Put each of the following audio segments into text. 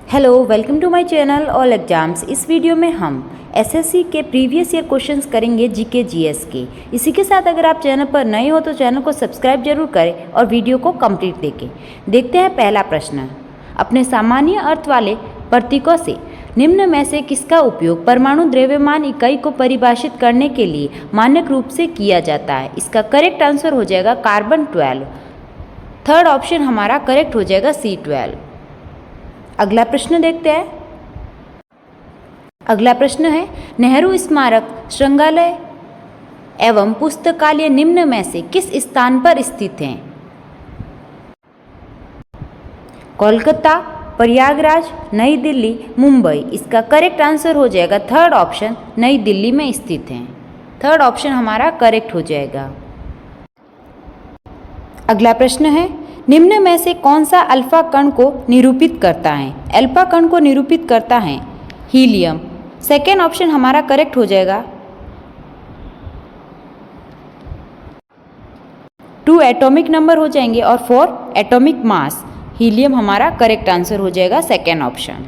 Hello, welcome to my channel all exams. इस वीडियो में हम एसएससी के प्रीवियस ईयर क्वेश्चंस करेंगे जीके जीएस के। इसी के साथ अगर आप चैनल पर नए हो तो चैनल को सब्सक्राइब जरूर करें और वीडियो को कंप्लीट देखें। देखते हैं पहला प्रश्न। अपने सामान्य अर्थ वाले प्रतीकों से निम्न में से किसका उपयोग परमाणु द्रव्यमान इकाई को परिभाषित करने के लिए मानक रूप से किया जाता है? इसका करेक्ट आंसर हो जाएगा कार्बन 12। थर्ड ऑप्शन हमारा करेक्ट हो जाएगा C12। अगला प्रश्न देखते हैं। अगला प्रश्न है, नेहरू स्मारक संग्रहालय एवं पुस्तकालय निम्न में से किस स्थान पर स्थित हैं? कोलकाता, प्रयागराज, नई दिल्ली, मुंबई। इसका करेक्ट आंसर हो जाएगा थर्ड ऑप्शन, नई दिल्ली में स्थित हैं। थर्ड ऑप्शन हमारा करेक्ट हो जाएगा। अगला प्रश्न है, निम्न में से कौन सा अल्फा कण को निरूपित करता है? अल्फा कण को निरूपित करता है हीलियम। सेकेंड ऑप्शन हमारा करेक्ट हो जाएगा। 2 एटॉमिक नंबर हो जाएंगे और 4 एटॉमिक मास। हीलियम हमारा करेक्ट आंसर हो जाएगा सेकेंड ऑप्शन।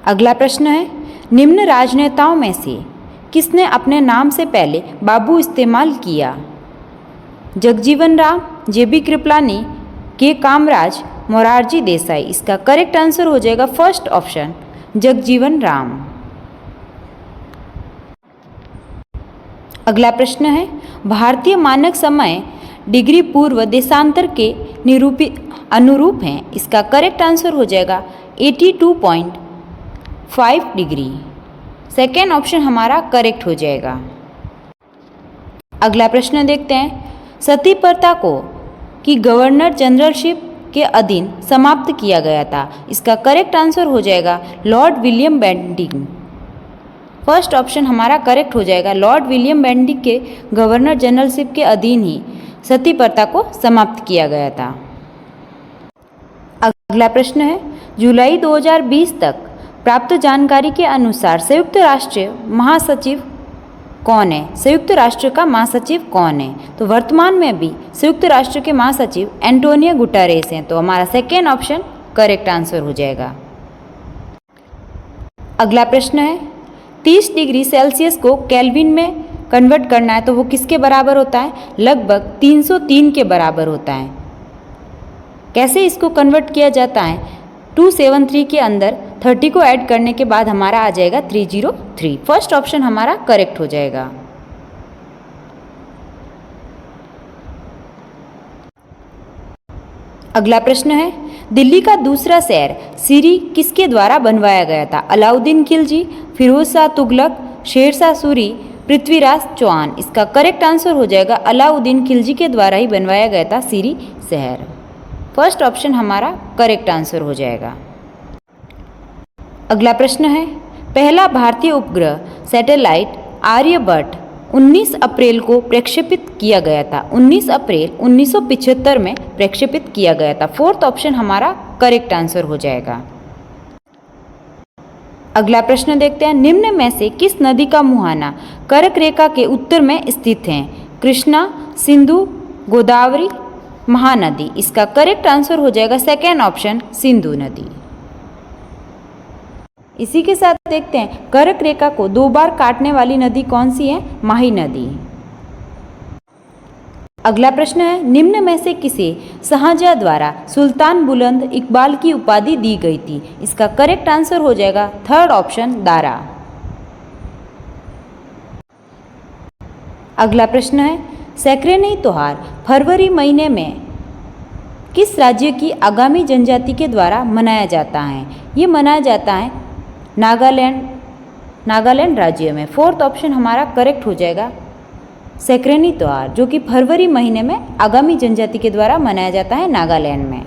अगला प्रश्न है, निम्न राजनेताओं में से किसने अपने नाम से पहले बाबू इस्तेमाल किया? जगजीवन राम, जेबी कृपलानी, के कामराज, मोरारजी देसाई। इसका करेक्ट आंसर हो जाएगा फर्स्ट ऑप्शन, जगजीवन राम। अगला प्रश्न है, भारतीय मानक समय डिग्री पूर्व देशांतर के अनुरूप हैं। इसका करेक्ट आंसर हो जाएगा 82.5 डिग्री। सेकेंड ऑप्शन हमारा करेक्ट हो जाएगा। अगला प्रश्न देखते हैं, सती प्रथा को कि गवर्नर जनरलशिप के अधीन समाप्त किया गया था। इसका करेक्ट आंसर हो जाएगा Lord William Bentinck. First option हमारा करेक्ट हो जाएगा। लॉर्ड विलियम बेंटिंक के गवर्नर जनरलशिप के अधीन ही सती प्रथा को समाप्त किया गया था। अगला प्रश्न है, जुलाई 2020 तक प्राप्त जानकारी के अनुसार संयुक्त राष्ट्र महासचिव कौन है? संयुक्त राष्ट्र का महासचिव कौन है? तो वर्तमान में भी संयुक्त राष्ट्र के महासचिव एंटोनियो गुटेरेस हैं। तो हमारा सेकेंड ऑप्शन करेक्ट आंसर हो जाएगा। अगला प्रश्न है, 30 डिग्री सेल्सियस को केल्विन में कन्वर्ट करना है तो वो किसके बराबर होता है? लगभग 303 के बराबर होता है। कैसे इसको कन्वर्ट किया जाता है? 273 के अंदर 30 को ऐड करने के बाद हमारा आ जाएगा 303। फर्स्ट ऑप्शन हमारा करेक्ट हो जाएगा। अगला प्रश्न है, दिल्ली का दूसरा शहर सीरी किसके द्वारा बनवाया गया था? अलाउद्दीन खिलजी, फिरोज शाह तुगलक, शेरशाह सूरी, पृथ्वीराज चौहान। इसका करेक्ट आंसर हो जाएगा अलाउद्दीन खिलजी के द्वारा ही बनवाया गया था सीरी शहर। फर्स्ट ऑप्शन हमारा करेक्ट आंसर हो जाएगा। अगला प्रश्न है, पहला भारतीय उपग्रह सैटेलाइट आर्यभट्ट 19 अप्रैल को प्रक्षेपित किया गया था। 19 अप्रैल 1975 में प्रक्षेपित किया गया था। फोर्थ ऑप्शन हमारा करेक्ट आंसर हो जाएगा। अगला प्रश्न देखते हैं, निम्न में से किस नदी का मुहाना कर्क रेखा के उत्तर में स्थित है? कृष्णा, सिंधु, गोदावरी, महानदी। इसका करेक्ट आंसर हो जाएगा सेकेंड ऑप्शन, सिंधु नदी। इसी के साथ देखते हैं, कर्क रेखा को 2 बार काटने वाली नदी कौन सी है? माही नदी। अगला प्रश्न है, निम्न में से किसे शाहजहां द्वारा सुल्तान बुलंद इकबाल की उपाधि दी गई थी? इसका करेक्ट आंसर हो जाएगा थर्ड ऑप्शन, दारा। अगला प्रश्न है, सैक्रेनी त्योहार फरवरी महीने में किस राज्य की आगामी जनजाति के द्वारा मनाया जाता है? ये मनाया जाता है नागालैंड राज्य में। फोर्थ ऑप्शन हमारा करेक्ट हो जाएगा सैक्रेनी त्योहार, जो कि फरवरी महीने में आगामी जनजाति के द्वारा मनाया जाता है नागालैंड में।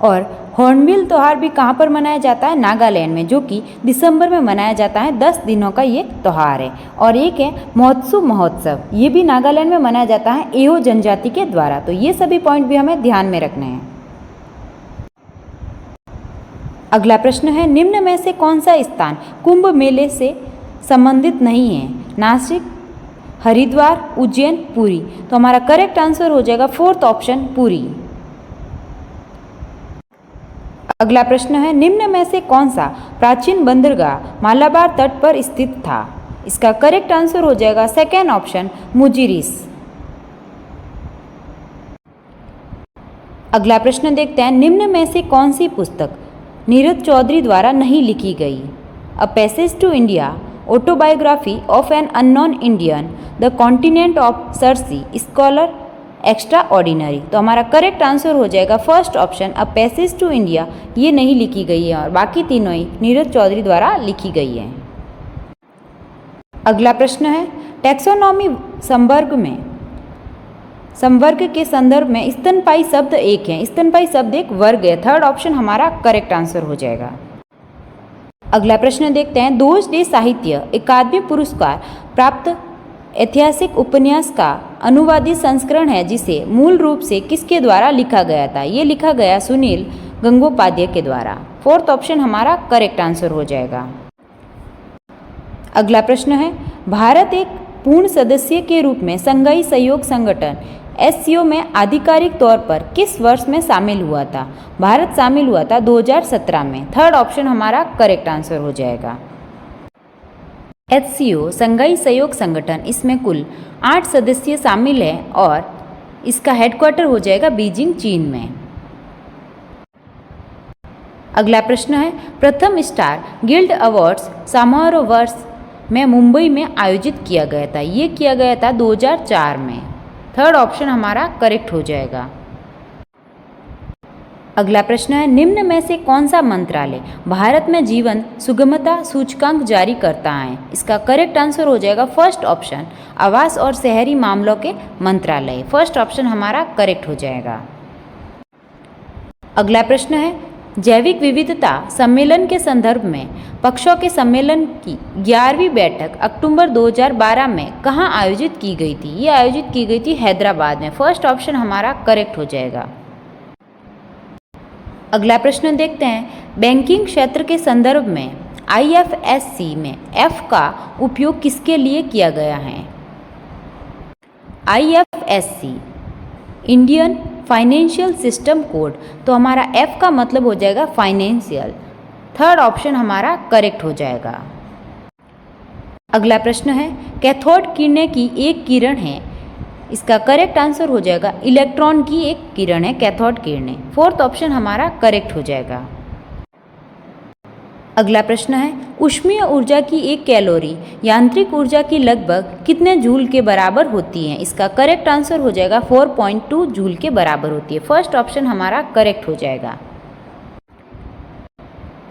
और हॉर्नबिल त्योहार भी कहाँ पर मनाया जाता है? नागालैंड में, जो कि दिसंबर में मनाया जाता है। 10 दिनों का ये त्योहार है। और एक है महोत्सव, ये भी नागालैंड में मनाया जाता है एहो जनजाति के द्वारा। तो ये सभी पॉइंट भी हमें ध्यान में रखने हैं। अगला प्रश्न है, निम्न में से कौन सा स्थान कुंभ मेले से संबंधित नहीं है? नासिक, हरिद्वार, उज्जैन, पुरी। तो हमारा करेक्ट आंसर हो जाएगा फोर्थ ऑप्शन, पुरी। अगला प्रश्न है, निम्न में से कौन सा प्राचीन बंदरगाह मालाबार तट पर स्थित था? इसका करेक्ट आंसर हो जाएगा सेकेंड ऑप्शन मुजीरिस। अगला प्रश्न देखते हैं, निम्न में से कौन सी पुस्तक नीरज चौधरी द्वारा नहीं लिखी गई? A passage to India, autobiography of an unknown Indian, the continent of Circe, scholar, extraordinary. तो हमारा करेक्ट आंसर हो जाएगा first option a passage to India. ये नहीं लिखी गई है और बाकी तीनों ही नीरज चौधरी द्वारा लिखी गई है। अगला प्रश्न है, टैक्सोनॉमी संवर्ग के संदर्भ में स्तनपायी शब्द एक है। स्तनपायी शब्द एक वर्ग है। थर्ड ऑप्शन हमारा करेक्ट आंसर हो जाएगा। अगला प्रश्न देखते हैं, दोष डे साहित्य अकादमी पुरस्कार प्राप्त ऐतिहासिक उपन्यास का अनुवादित संस्करण है जिसे मूल रूप से किसके द्वारा लिखा गया था? ये लिखा गया सुनील गंगोपाध्याय के द्वारा। फोर्थ ऑप्शन हमारा करेक्ट आंसर हो जाएगा। अगला प्रश्न है, भारत एक पूर्ण सदस्य के रूप में शंघाई सहयोग संगठन एससीओ में आधिकारिक तौर पर किस वर्ष में शामिल हुआ था? भारत शामिल हुआ था 2017 में। थर्ड ऑप्शन हमारा करेक्ट आंसर हो जाएगा। एचसीओ शंघाई सहयोग संगठन, इसमें कुल 8 सदस्य शामिल हैं और इसका हेडक्वार्टर हो जाएगा बीजिंग, चीन में। अगला प्रश्न है, प्रथम स्टार गिल्ड अवार्ड्स समारोह वर्ष में मुंबई में आयोजित किया गया था। ये किया गया था 2004 में। थर्ड ऑप्शन हमारा करेक्ट हो जाएगा। अगला प्रश्न है, निम्न में से कौन सा मंत्रालय भारत में जीवन सुगमता सूचकांक जारी करता है? इसका करेक्ट आंसर हो जाएगा फर्स्ट ऑप्शन आवास और शहरी मामलों के मंत्रालय। फर्स्ट ऑप्शन हमारा करेक्ट हो जाएगा। अगला प्रश्न है, जैविक विविधता सम्मेलन के संदर्भ में पक्षों के सम्मेलन की 11वीं बैठक अक्टूबर 2012 में कहाँ आयोजित की गई थी? ये आयोजित की गई थी हैदराबाद में। फर्स्ट ऑप्शन हमारा करेक्ट हो जाएगा। अगला प्रश्न देखते हैं, बैंकिंग क्षेत्र के संदर्भ में आईएफएससी में एफ का उपयोग किसके लिए किया गया है? IFSC Indian financial system code, तो हमारा एफ का मतलब हो जाएगा फाइनेंशियल। थर्ड ऑप्शन हमारा करेक्ट हो जाएगा। अगला प्रश्न है, कैथोड किरणें की एक किरण है। इसका करेक्ट आंसर हो जाएगा इलेक्ट्रॉन की एक किरण है कैथोड किरणें। फोर्थ ऑप्शन हमारा करेक्ट हो जाएगा। अगला प्रश्न है, ऊष्मीय ऊर्जा की एक कैलोरी यांत्रिक ऊर्जा की लगभग कितने जूल के बराबर होती है? इसका करेक्ट आंसर हो जाएगा 4.2 जूल के बराबर होती है। फर्स्ट ऑप्शन हमारा करेक्ट हो जाएगा।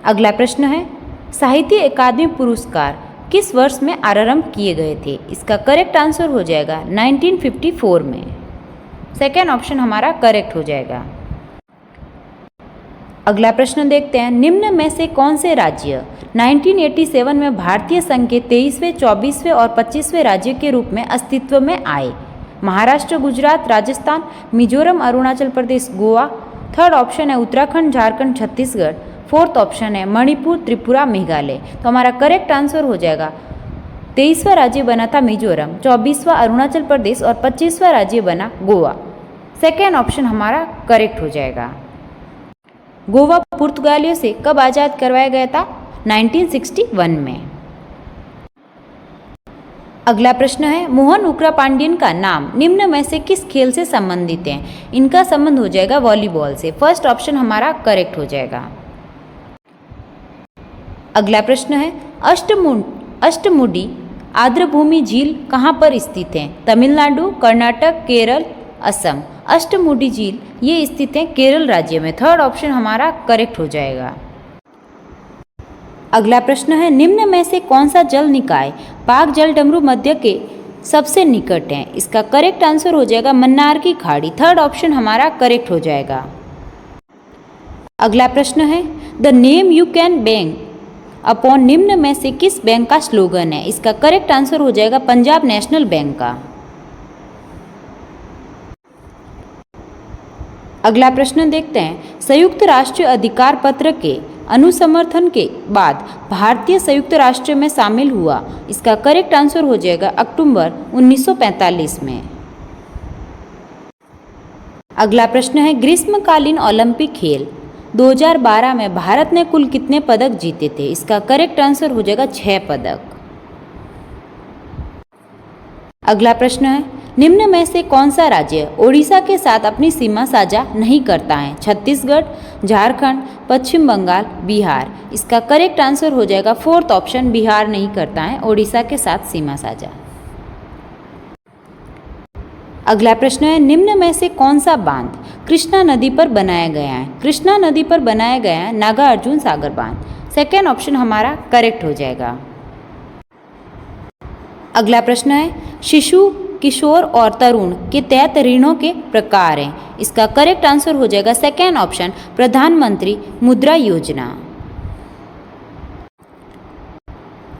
अगला प्रश्न है, साहित्य अकादमी पुरस्कार किस वर्ष में आरंभ किए गए थे? इसका करेक्ट आंसर हो जाएगा 1954 में। सेकेंड ऑप्शन हमारा करेक्ट हो जाएगा। अगला प्रश्न देखते हैं, निम्न में से कौन से राज्य 1987 में भारतीय संघ के 23वें, 24वें और 25वें राज्य के रूप में अस्तित्व में आए? महाराष्ट्र, गुजरात, राजस्थान, मिजोरम, अरुणाचल प्रदेश, गोवा। थर्ड ऑप्शन है उत्तराखंड, झारखंड, छत्तीसगढ़। फोर्थ ऑप्शन है मणिपुर, त्रिपुरा, मेघालय। तो हमारा करेक्ट आंसर हो जाएगा 23वां राज्य बना था मिजोरम, 24वां अरुणाचल प्रदेश और 25वां राज्य बना गोवा। सेकेंड ऑप्शन हमारा करेक्ट हो जाएगा। गोवा पुर्तगालियों से कब आज़ाद करवाया गया था? 1961 में। अगला प्रश्न है, मोहन उग्रा पांड्यन का नाम निम्न में से किस खेल से संबंधित है? इनका संबंध हो जाएगा वॉलीबॉल से। फर्स्ट ऑप्शन हमारा करेक्ट हो जाएगा। अगला प्रश्न है, अष्टमुडी आर्द्रभूमि झील कहाँ पर स्थित है? तमिलनाडु, कर्नाटक, केरल, असम। अष्टमुडी झील ये स्थित है केरल राज्य में। थर्ड ऑप्शन हमारा करेक्ट हो जाएगा। अगला प्रश्न है, निम्न में से कौन सा जल निकाय पाक जल डमरू मध्य के सबसे निकट है? इसका करेक्ट आंसर हो जाएगा मन्नार की खाड़ी। थर्ड ऑप्शन हमारा करेक्ट हो जाएगा। अगला प्रश्न है, the name you can bank upon निम्न में से किस बैंक का स्लोगन है? इसका करेक्ट आंसर हो जाएगा पंजाब नेशनल बैंक का। अगला प्रश्न देखते हैं, संयुक्त राष्ट्र अधिकार पत्र के अनुसमर्थन के बाद भारतीय संयुक्त राष्ट्र में शामिल हुआ। इसका करेक्ट आंसर हो जाएगा अक्टूबर 1945 में। अगला प्रश्न है, ग्रीष्मकालीन ओलंपिक खेल 2012 में भारत ने कुल कितने पदक जीते थे? इसका करेक्ट आंसर हो जाएगा 6 पदक। अगला प्रश्न है, निम्न में से कौन सा राज्य ओडिशा के साथ अपनी सीमा साझा नहीं करता है? छत्तीसगढ़, झारखंड, पश्चिम बंगाल, बिहार। इसका करेक्ट आंसर हो जाएगा 4th ऑप्शन, बिहार नहीं करता है ओडिशा के साथ सीमा साझा। अगला प्रश्न है, निम्न में से कौन सा बांध कृष्णा नदी पर बनाया गया है? कृष्णा नदी पर बनाया गया है नागार्जुन सागर बांध। 2nd ऑप्शन हमारा करेक्ट हो जाएगा। अगला प्रश्न है, शिशु, किशोर और तरुण के तहत ऋणों के प्रकार हैं। इसका करेक्ट आंसर हो जाएगा 2nd ऑप्शन, प्रधानमंत्री मुद्रा योजना।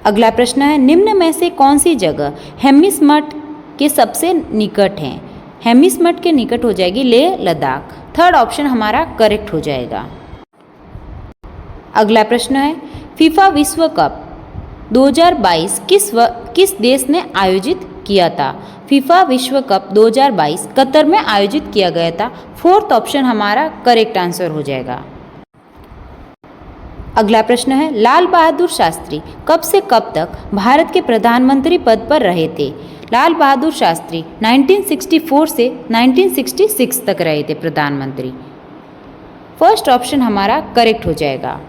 अगला प्रश्न है, निम्न में से कौन सी जगह हेमिस मठ के सबसे निकट हैं? हेमिस मठ के निकट हो जाएगी लेह लद्दाख। 3rd ऑप्शन हमारा करेक्ट हो जाएगा। अगला प्रश्न है, फीफा विश्व कप 2022 किस देश ने आयोजित किया था? फीफा विश्व कप 2022 कतर में आयोजित किया गया था। 4th ऑप्शन हमारा करेक्ट आंसर हो जाएगा। अगला प्रश्न है, लाल बहादुर शास्त्री कब से कब तक भारत के प्रधानमंत्री पद पर रहे थे? लाल बहादुर शास्त्री 1964 से 1966 तक रहे थे प्रधानमंत्री। 1st ऑप्शन हमारा करेक्ट हो जाएगा।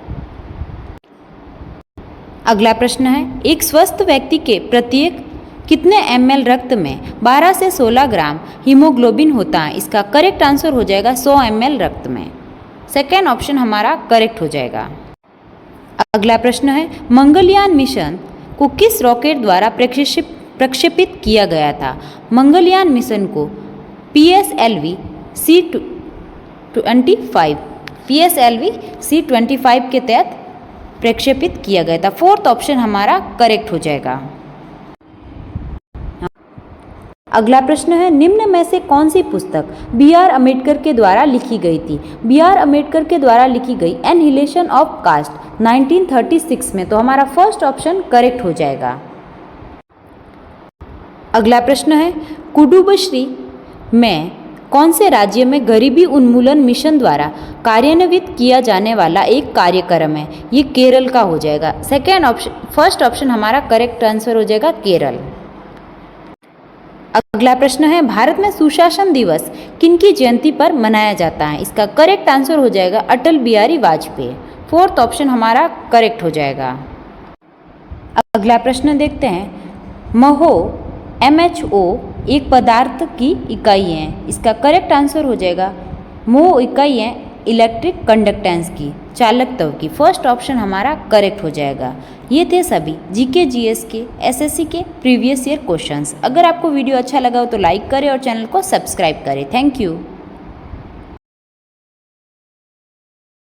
अगला प्रश्न है, एक स्वस्थ व्यक्ति के प्रत्येक कितने ml रक्त में 12 से 16 ग्राम हीमोग्लोबिन होता है? इसका करेक्ट आंसर हो जाएगा 100 ml रक्त में। 2nd ऑप्शन हमारा करेक्ट हो जाएगा। अगला प्रश्न है, मंगलयान मिशन को किस रॉकेट द्वारा प्रक्षेपित किया गया था? मंगलयान मिशन को PSLV C-25 के तहत प्रक्षेपित किया गया था। 4th ऑप्शन हमारा करेक्ट हो जाएगा। अगला प्रश्न है, निम्न में से कौन सी पुस्तक B.R. अम्बेडकर के द्वारा लिखी गई थी? B.R. अम्बेडकर के द्वारा लिखी गई एनहिलेशन ऑफ कास्ट 1936 में, तो हमारा 1st ऑप्शन करेक्ट हो जाएगा। अगला प्रश्न है, कुडुबश्री में कौन से राज्य में गरीबी उन्मूलन मिशन द्वारा कार्यान्वित किया जाने वाला एक कार्यक्रम है? ये केरल का हो जाएगा। 1st ऑप्शन हमारा करेक्ट आंसर हो जाएगा केरल। अगला प्रश्न है, भारत में सुशासन दिवस किनकी जयंती पर मनाया जाता है? इसका करेक्ट आंसर हो जाएगा अटल बिहारी वाजपेयी। 4th ऑप्शन हमारा करेक्ट हो जाएगा। अगला प्रश्न देखते हैं, महो MHO एक पदार्थ की इकाई है। इसका करेक्ट आंसर हो जाएगा मोह इकाई है इलेक्ट्रिक कंडक्टेंस की, चालकत्व की। 1st ऑप्शन हमारा करेक्ट हो जाएगा। ये थे सभी GK GS के SSC के प्रीवियस ईयर क्वेश्चंस। अगर आपको वीडियो अच्छा लगा हो तो लाइक करें और चैनल को सब्सक्राइब करें। Thank you.